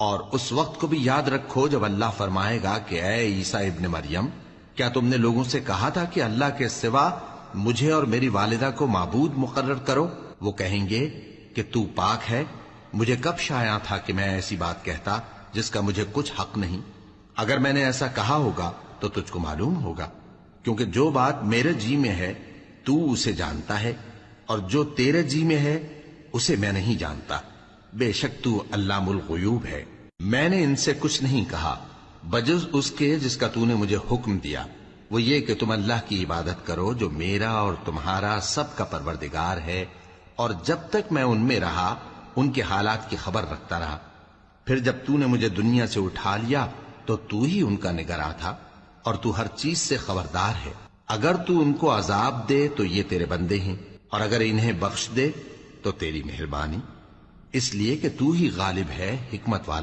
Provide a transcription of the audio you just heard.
اور اس وقت کو بھی یاد رکھو جب اللہ فرمائے گا کہ اے عیسیٰ ابن مریم، کیا تم نے لوگوں سے کہا تھا کہ اللہ کے سوا مجھے اور میری والدہ کو معبود مقرر کرو؟ وہ کہیں گے کہ تو پاک ہے، مجھے کب شایع تھا کہ میں ایسی بات کہتا جس کا مجھے کچھ حق نہیں۔ اگر میں نے ایسا کہا ہوگا تو تجھ کو معلوم ہوگا، کیونکہ جو بات میرے جی میں ہے تو اسے جانتا ہے، اور جو تیرے جی میں ہے اسے میں نہیں جانتا۔ بے شک تو علام الغیوب ہے۔ میں نے ان سے کچھ نہیں کہا بجز اس کے جس کا تو نے مجھے حکم دیا، وہ یہ کہ تم اللہ کی عبادت کرو جو میرا اور تمہارا سب کا پروردگار ہے، اور جب تک میں ان میں رہا ان کے حالات کی خبر رکھتا رہا۔ پھر جب تو نے مجھے دنیا سے اٹھا لیا تو تو ہی ان کا نگراں تھا، اور تو ہر چیز سے خبردار ہے۔ اگر تو ان کو عذاب دے تو یہ تیرے بندے ہیں، اور اگر انہیں بخش دے تو تیری مہربانی، اس لیے کہ تو ہی غالب ہے، حکمت والا